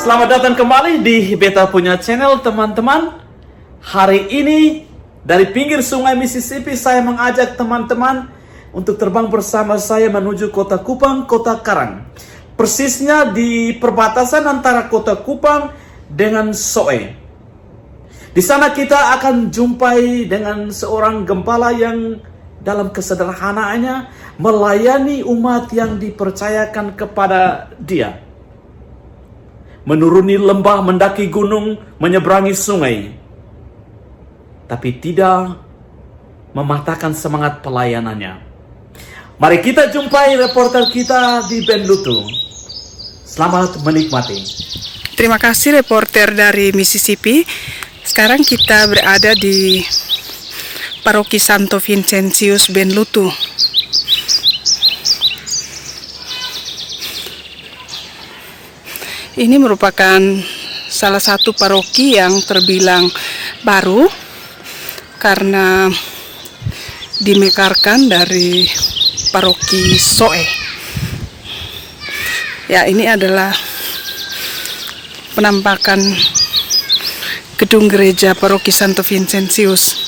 Selamat datang kembali di Beta Punya Channel, teman-teman. Hari ini dari pinggir sungai Mississippi saya mengajak teman-teman untuk terbang bersama saya menuju kota Kupang, kota Karang. Persisnya di perbatasan antara kota Kupang dengan Soe. Di sana kita akan jumpai dengan seorang gembala yang dalam kesederhanaannya melayani umat yang dipercayakan kepada dia. Menuruni lembah, mendaki gunung, menyeberangi sungai, tapi tidak mematahkan semangat pelayanannya. Mari kita jumpai reporter kita di Benlutu. Selamat menikmati. Terima kasih reporter dari Mississippi. Sekarang kita berada di Paroki Santo Vincentius Benlutu. Ini merupakan salah satu paroki yang terbilang baru karena dimekarkan dari paroki Soe. Ya, ini adalah penampakan gedung gereja Paroki Santo Vincentius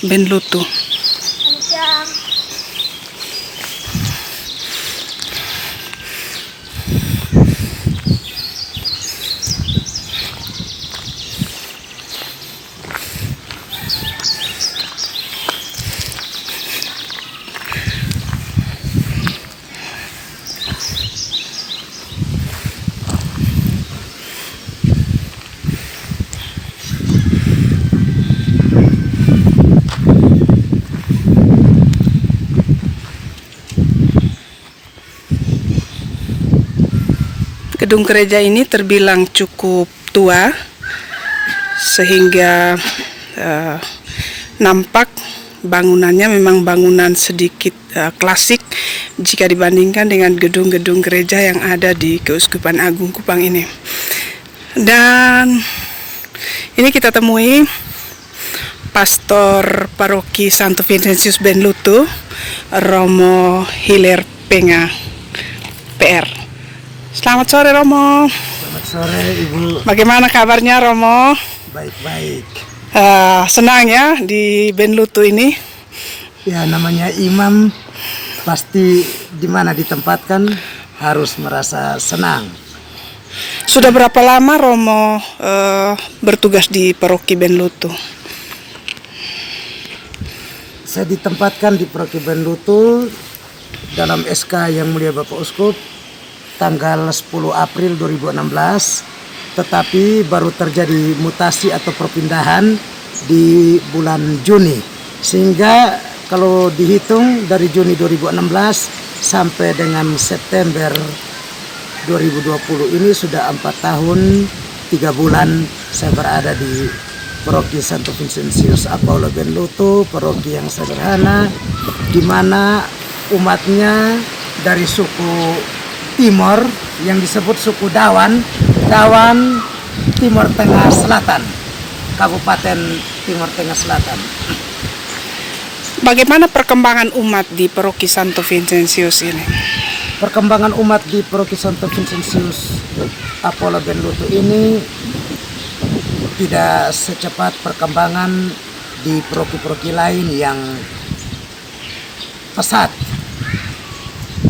Benlutu. Gedung gereja ini terbilang cukup tua sehingga nampak bangunannya memang bangunan sedikit klasik jika dibandingkan dengan gedung-gedung gereja yang ada di Keuskupan Agung Kupang ini. Dan ini kita temui Pastor Paroki Santo Vincentius Benlutu, Romo Hilaire Penga, PR. Selamat sore Romo. Selamat sore Ibu. Bagaimana kabarnya Romo? Baik-baik. Senang ya di Benlutu ini. Ya, namanya imam pasti di mana ditempatkan harus merasa senang. Sudah berapa lama Romo bertugas di Paroki Benlutu? Saya ditempatkan di Paroki Benlutu dalam SK Yang Mulia Bapak Uskup tanggal 10 April 2016, tetapi baru terjadi mutasi atau perpindahan di bulan Juni, sehingga kalau dihitung dari Juni 2016 sampai dengan September 2020 ini sudah 4 tahun 3 bulan saya berada di Paroki Santo Vincentius Apollo Benlutu, paroki yang sederhana di mana umatnya dari suku Timor yang disebut suku Dawan Timur Tengah Selatan, Kabupaten Timur Tengah Selatan. Bagaimana perkembangan umat di Paroki Santo Vincentius ini? Perkembangan umat di Paroki Santo Vincentius Apollo Benlutu ini tidak secepat perkembangan di paroki-paroki lain yang pesat.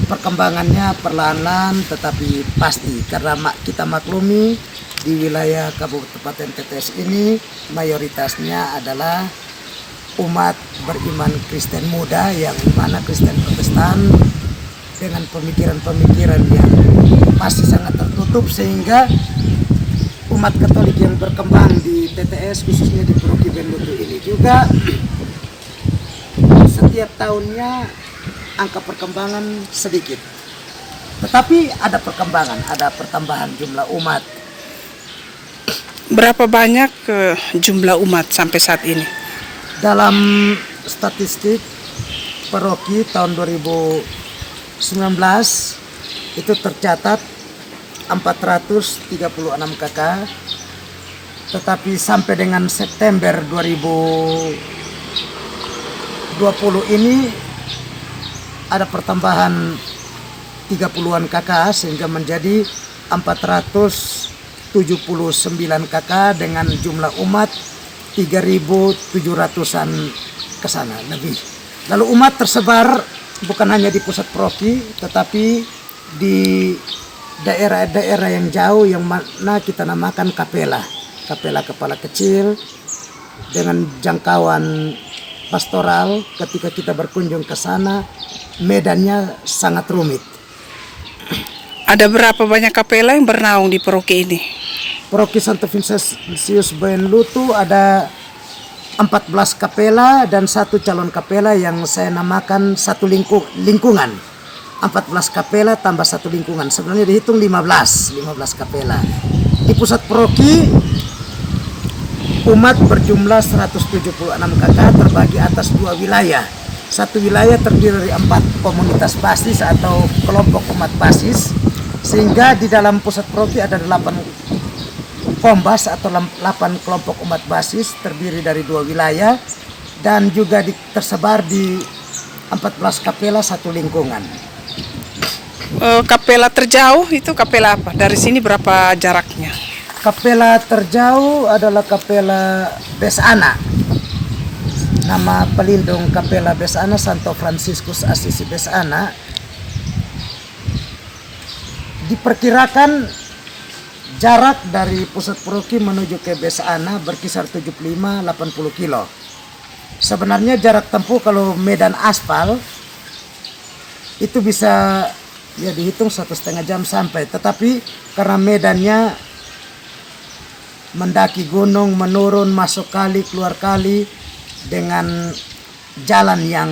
Perkembangannya perlahan-lahan tetapi pasti, karena kita maklumi di wilayah Kabupaten Tetes ini mayoritasnya adalah umat beriman Kristen muda, yang mana Kristen Protestan dengan pemikiran-pemikiran yang masih sangat tertutup, sehingga umat Katolik yang berkembang di TTS khususnya di Paroki Benlutu ini juga setiap tahunnya angka perkembangan sedikit, tetapi ada perkembangan, ada pertambahan jumlah umat. Berapa banyak jumlah umat sampai saat ini? Dalam statistik paroki tahun 2019 itu tercatat 436 KK, tetapi sampai dengan September 2020 ini ada pertambahan 30-an KK sehingga menjadi 436 KK dengan jumlah umat 3.700-an ke sana lebih. Lalu umat tersebar bukan hanya di pusat paroki, tetapi di daerah-daerah yang jauh yang mana kita namakan kapela kepala kecil, dengan jangkauan pastoral. Ketika kita berkunjung ke sana, medannya sangat rumit. Ada berapa banyak kapela yang bernaung di paroki ini? Paroki Santo Vincentius Benlutu ada 14 kapela dan 1 calon kapela yang saya namakan satu lingkungan. 14 kapela tambah 1 lingkungan. Sebenarnya dihitung 15 kapela. Di pusat paroki umat berjumlah 176 KK terbagi atas 2 wilayah. Satu wilayah terdiri dari 4 komunitas basis atau kelompok umat basis, sehingga di dalam pusat paroki ada 8 kombas atau 8 kelompok umat basis terdiri dari 2 wilayah dan juga tersebar di 14 kapela 1 lingkungan. Kapela terjauh itu kapela apa? Dari sini berapa jaraknya? Kapela terjauh adalah kapela Besana. Nama pelindung kapela Besana Santo Fransiskus Assisi Besana. Diperkirakan jarak dari pusat paroki menuju ke Besana berkisar 75-80 kilo. Sebenarnya jarak tempuh kalau medan aspal itu bisa ya dihitung 1,5 jam sampai. Tetapi karena medannya mendaki gunung, menurun, masuk kali, keluar kali dengan jalan yang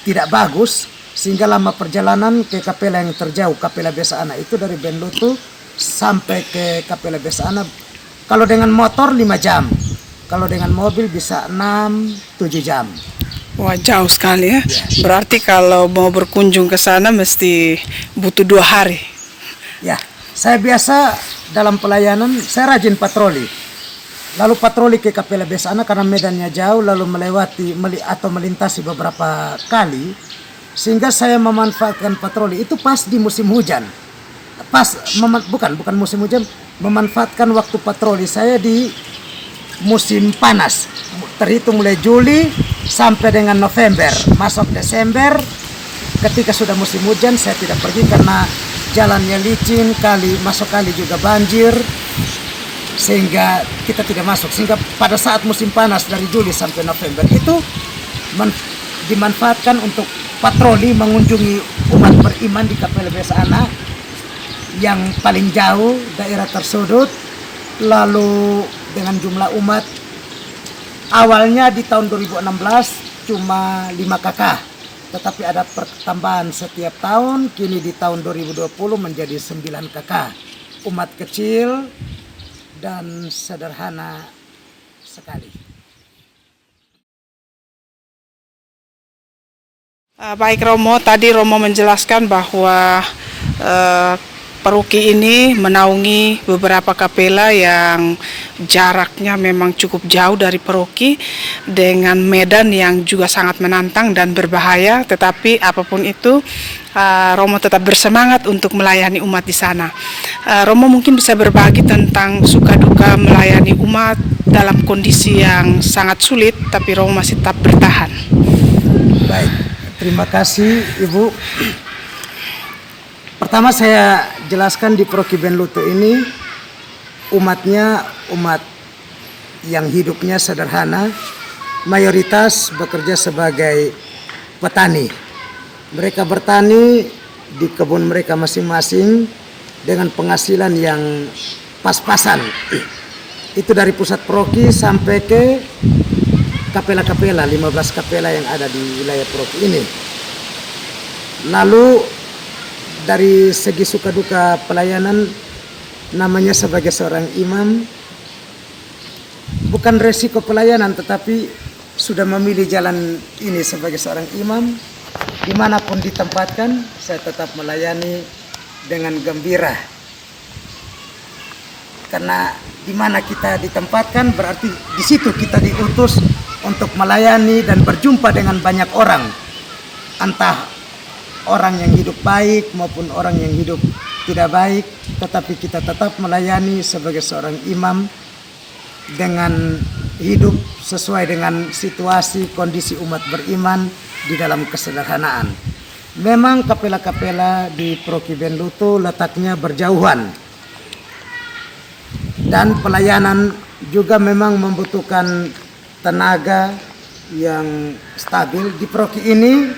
tidak bagus, sehingga lama perjalanan ke kapela yang terjauh, kapela Besana itu dari Benlutu sampai ke kapela Besana kalau dengan motor 5 jam, kalau dengan mobil bisa 6-7 jam. Wah, jauh sekali ya. Berarti kalau mau berkunjung ke sana mesti butuh 2 hari. Ya, saya biasa dalam pelayanan saya rajin patroli. Lalu patroli ke kapela Besana karena medannya jauh, lalu melintasi beberapa kali, sehingga saya memanfaatkan patroli itu pas di musim hujan. Bukan musim hujan, memanfaatkan waktu patroli saya di musim panas, terhitung mulai Juli sampai dengan November. Masuk Desember, ketika sudah musim hujan saya tidak pergi karena jalannya licin, masuk kali juga banjir, sehingga kita tidak masuk. Sehingga pada saat musim panas dari Juli sampai November itu dimanfaatkan untuk patroli mengunjungi umat beriman di kapela Besana yang paling jauh, daerah tersudut. Lalu dengan jumlah umat awalnya di tahun 2016 cuma 5 KK, tetapi ada pertambahan setiap tahun. Kini di tahun 2020 menjadi 9 KK. Umat kecil dan sederhana sekali. Baik Romo, tadi Romo menjelaskan bahwa paroki ini menaungi beberapa kapela yang jaraknya memang cukup jauh dari paroki dengan medan yang juga sangat menantang dan berbahaya, tetapi apapun itu Romo tetap bersemangat untuk melayani umat di sana. Romo mungkin bisa berbagi tentang suka duka melayani umat dalam kondisi yang sangat sulit, tapi Romo masih tetap bertahan. Baik, terima kasih Ibu. Pertama saya jelaskan di paroki Benlutu ini umatnya umat yang hidupnya sederhana, mayoritas bekerja sebagai petani. Mereka bertani di kebun mereka masing-masing dengan penghasilan yang pas-pasan. Itu dari pusat paroki sampai ke kapela-kapela, 15 kapela yang ada di wilayah paroki ini. Lalu dari segi suka duka pelayanan, namanya sebagai seorang imam, bukan resiko pelayanan, tetapi sudah memilih jalan ini sebagai seorang imam. Dimanapun ditempatkan, saya tetap melayani dengan gembira. Karena dimana kita ditempatkan, berarti di situ kita diutus untuk melayani dan berjumpa dengan banyak orang. Entah orang yang hidup baik maupun orang yang hidup tidak baik, tetapi kita tetap melayani sebagai seorang imam dengan hidup sesuai dengan situasi kondisi umat beriman di dalam kesederhanaan. Memang kapela-kapela di Paroki Benlutu letaknya berjauhan dan pelayanan juga memang membutuhkan tenaga yang stabil. Di paroki ini,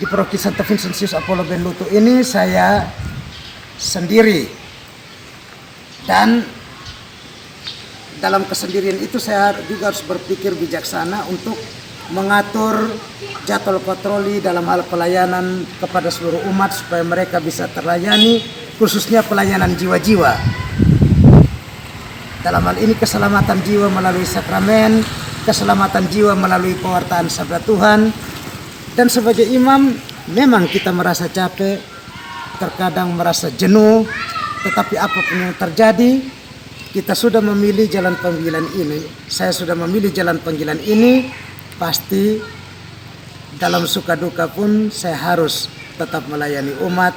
di Paroki Santo Vincentius Apollo Benlutu ini saya sendiri, dan dalam kesendirian itu saya juga harus berpikir bijaksana untuk mengatur jadwal patroli dalam hal pelayanan kepada seluruh umat supaya mereka bisa terlayani, khususnya pelayanan jiwa-jiwa. Dalam hal ini keselamatan jiwa melalui sakramen, keselamatan jiwa melalui pewartaan sabda Tuhan. Dan sebagai imam memang kita merasa capek, terkadang merasa jenuh, tetapi apapun yang terjadi, kita sudah memilih jalan panggilan ini. Saya sudah memilih jalan panggilan ini, pasti dalam suka duka pun saya harus tetap melayani umat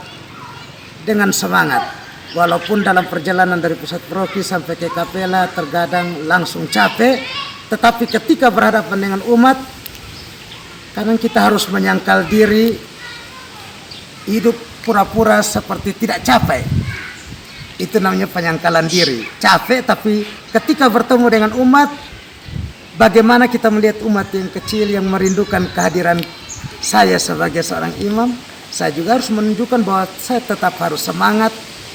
dengan semangat. Walaupun dalam perjalanan dari pusat paroki sampai ke kapela terkadang langsung capek, tetapi ketika berhadapan dengan umat, kadang kita harus menyangkal diri, hidup pura-pura seperti tidak capek. Itu namanya penyangkalan diri. Capek, tapi ketika bertemu dengan umat, bagaimana kita melihat umat yang kecil yang merindukan kehadiran saya sebagai seorang imam, saya juga harus menunjukkan bahwa saya tetap harus semangat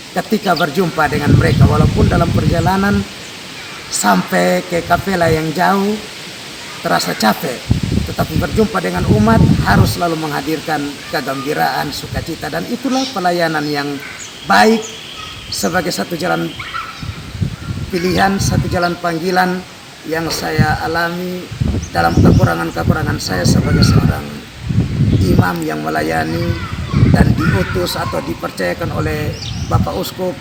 ketika berjumpa dengan mereka. Walaupun dalam perjalanan sampai ke kapela yang jauh terasa capek, tetapi berjumpa dengan umat harus selalu menghadirkan kegembiraan, sukacita, dan itulah pelayanan yang baik sebagai satu jalan pilihan, satu jalan panggilan yang saya alami dalam kekurangan-kekurangan saya sebagai seorang imam yang melayani dan diutus atau dipercayakan oleh Bapak Uskup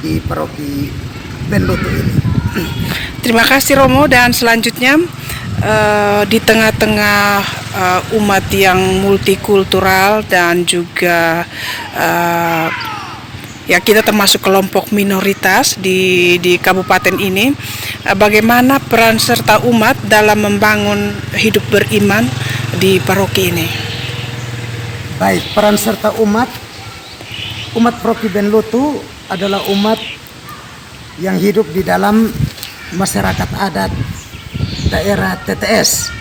di Paroki Benlutu ini. Terima kasih Romo, dan selanjutnya di tengah-tengah umat yang multikultural dan juga ya kita termasuk kelompok minoritas di kabupaten ini, bagaimana peran serta umat dalam membangun hidup beriman di paroki ini? Baik, peran serta umat Paroki Benlutu adalah umat yang hidup di dalam masyarakat adat daerah TTS.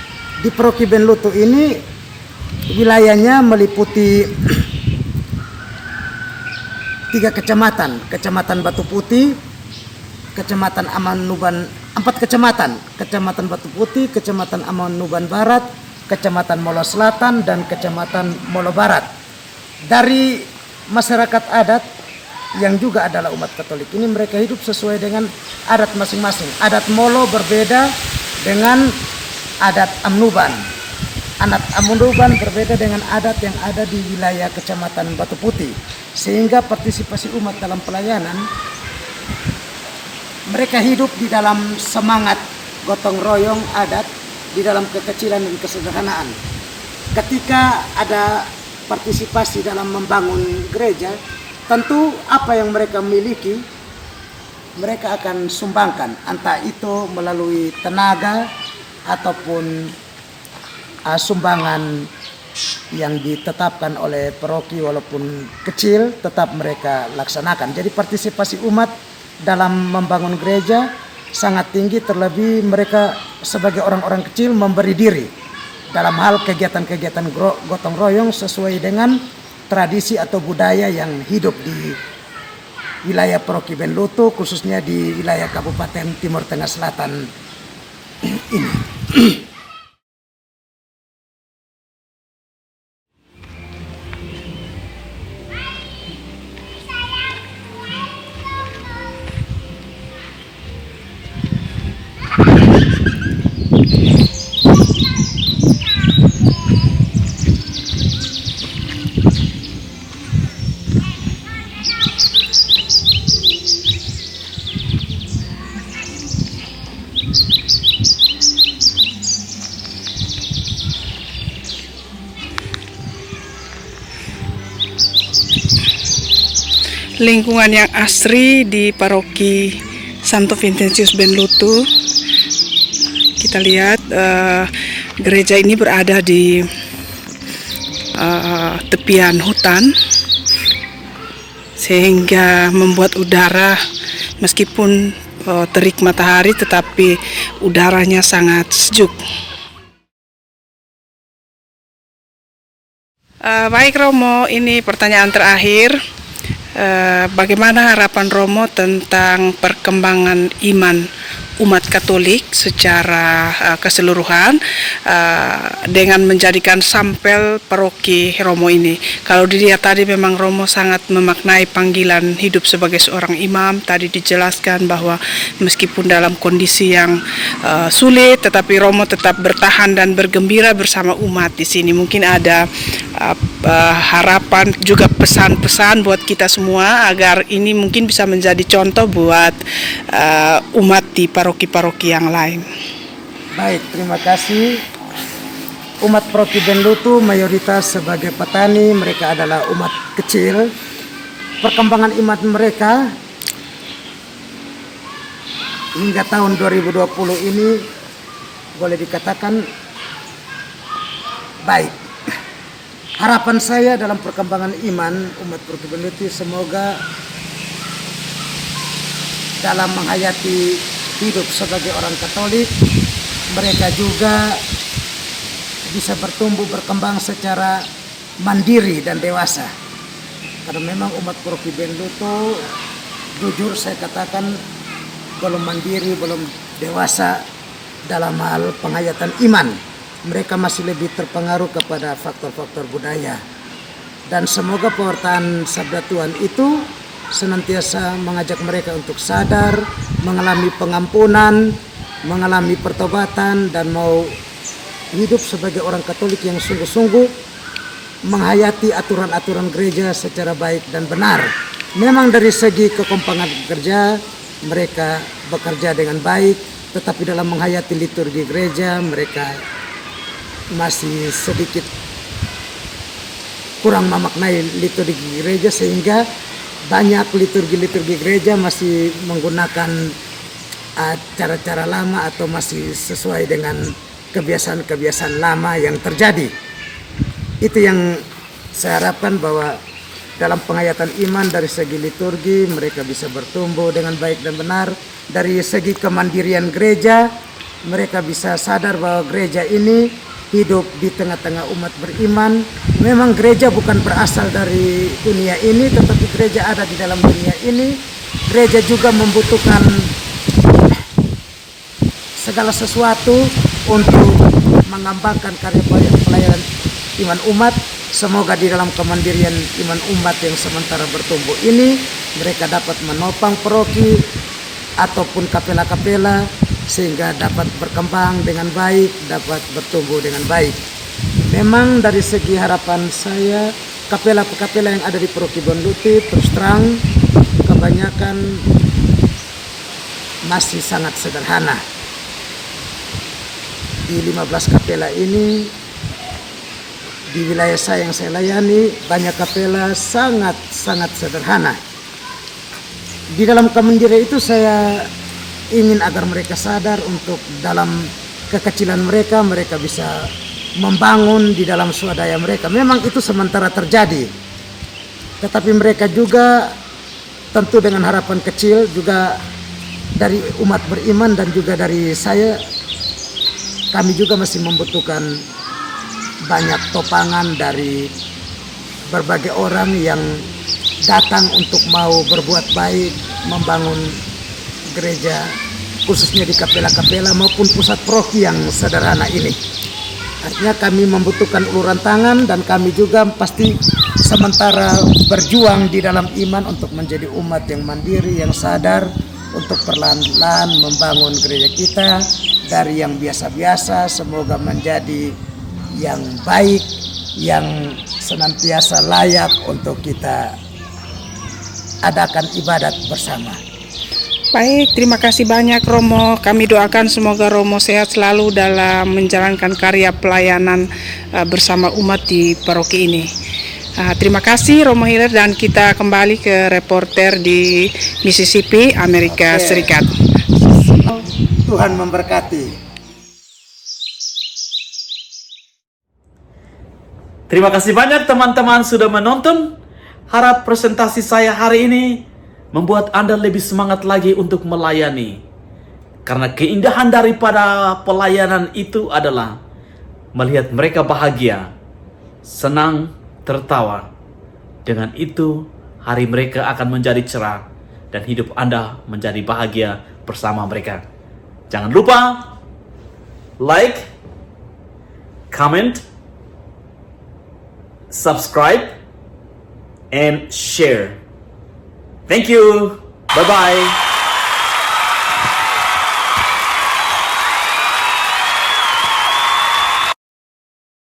Di Paroki Benlutu ini wilayahnya meliputi 3 kecamatan, Kecamatan Batu Putih, Kecamatan Amanuban, 4 kecamatan, Kecamatan Batu Putih, Kecamatan Amanuban Barat, Kecamatan Molo Selatan, dan Kecamatan Molo Barat. Dari masyarakat adat yang juga adalah umat Katolik ini, mereka hidup sesuai dengan adat masing-masing. Adat Molo berbeda dengan adat Amnuban. Adat Amnuban berbeda dengan adat yang ada di wilayah Kecamatan Batu Putih. Sehingga partisipasi umat dalam pelayanan, mereka hidup di dalam semangat gotong royong adat, di dalam kekecilan dan kesederhanaan. Ketika ada partisipasi dalam membangun gereja, tentu apa yang mereka miliki mereka akan sumbangkan, entah itu melalui tenaga ataupun sumbangan yang ditetapkan oleh paroki, walaupun kecil tetap mereka laksanakan. Jadi partisipasi umat dalam membangun gereja sangat tinggi, terlebih mereka sebagai orang-orang kecil memberi diri dalam hal kegiatan-kegiatan gotong royong sesuai dengan tradisi atau budaya yang hidup di wilayah Paroki Benlutu, khususnya di wilayah Kabupaten Timur Tengah Selatan ini. lingkungan yang asri di Paroki Santo Vincentius Benlutu. Kita lihat gereja ini berada di tepian hutan, sehingga membuat udara meskipun terik matahari tetapi udaranya sangat sejuk. Baik Romo, ini pertanyaan terakhir. Bagaimana harapan Romo tentang perkembangan iman umat Katolik secara keseluruhan dengan menjadikan sampel paroki Romo ini? Kalau dilihat tadi memang Romo sangat memaknai panggilan hidup sebagai seorang imam. Tadi dijelaskan bahwa meskipun dalam kondisi yang sulit, tetapi Romo tetap bertahan dan bergembira bersama umat di sini. Mungkin ada harapan juga pesan-pesan buat kita semua agar ini mungkin bisa menjadi contoh buat umat di paroki-paroki yang lain. Baik, terima kasih. Umat Paroki Benlutu mayoritas sebagai petani, mereka adalah umat kecil. Perkembangan iman mereka hingga tahun 2020 ini boleh dikatakan baik. Harapan saya dalam perkembangan iman umat Paroki Benlutu, semoga dalam menghayati hidup sebagai orang Katolik, mereka juga bisa bertumbuh berkembang secara mandiri dan dewasa. Karena memang umat Paroki Benlutu, jujur saya katakan, belum mandiri, belum dewasa dalam hal penghayatan iman. Mereka masih lebih terpengaruh kepada faktor-faktor budaya. Dan semoga pewartaan sabda Tuhan itu senantiasa mengajak mereka untuk sadar, mengalami pengampunan, mengalami pertobatan, dan mau hidup sebagai orang Katolik yang sungguh-sungguh menghayati aturan-aturan gereja secara baik dan benar. Memang dari segi kekompangan kerja mereka bekerja dengan baik, tetapi dalam menghayati liturgi gereja mereka masih sedikit kurang memaknai liturgi gereja, sehingga banyak liturgi-liturgi gereja masih menggunakan cara-cara lama atau masih sesuai dengan kebiasaan-kebiasaan lama yang terjadi. Itu yang saya harapkan, bahwa dalam penghayatan iman dari segi liturgi mereka bisa bertumbuh dengan baik dan benar. Dari segi kemandirian gereja mereka bisa sadar bahwa gereja ini hidup di tengah-tengah umat beriman. Memang gereja bukan berasal dari dunia ini, tetapi gereja ada di dalam dunia ini. Gereja juga membutuhkan segala sesuatu untuk mengembangkan karya pelayanan iman umat. Semoga di dalam kemandirian iman umat yang sementara bertumbuh ini, mereka dapat menopang paroki ataupun kapela-kapela sehingga dapat berkembang dengan baik, dapat bertumbuh dengan baik. Memang dari segi harapan saya, kapela-kapela yang ada di Paroki Benlutu terus terang kebanyakan masih sangat sederhana. Di 15 kapela ini, di wilayah saya yang saya layani, banyak kapela sangat sederhana. Di dalam kemandirian itu saya ingin agar mereka sadar untuk dalam kekecilan mereka bisa membangun di dalam swadaya mereka. Memang itu sementara terjadi, tetapi mereka juga tentu dengan harapan kecil juga dari umat beriman dan juga dari saya, kami juga masih membutuhkan banyak topangan dari berbagai orang yang datang untuk mau berbuat baik, membangun gereja, khususnya di kapela-kapela maupun pusat paroki yang sederhana ini. Artinya kami membutuhkan uluran tangan, dan kami juga pasti sementara berjuang di dalam iman untuk menjadi umat yang mandiri, yang sadar, untuk perlahan-lahan membangun gereja kita dari yang biasa-biasa semoga menjadi yang baik, yang senantiasa layak untuk kita adakan ibadat bersama. Baik, terima kasih banyak Romo. Kami doakan semoga Romo sehat selalu dalam menjalankan karya pelayanan bersama umat di paroki ini. Terima kasih Romo Hilir, dan kita kembali ke reporter di Mississippi, Amerika Oke. Serikat. Tuhan memberkati. Terima kasih banyak teman-teman sudah menonton. Harap presentasi saya hari ini membuat Anda lebih semangat lagi untuk melayani. Karena keindahan daripada pelayanan itu adalah melihat mereka bahagia, senang, tertawa. Dengan itu, hari mereka akan menjadi cerah dan hidup Anda menjadi bahagia bersama mereka. Jangan lupa like, comment, subscribe, and share. Thank you. Bye-bye.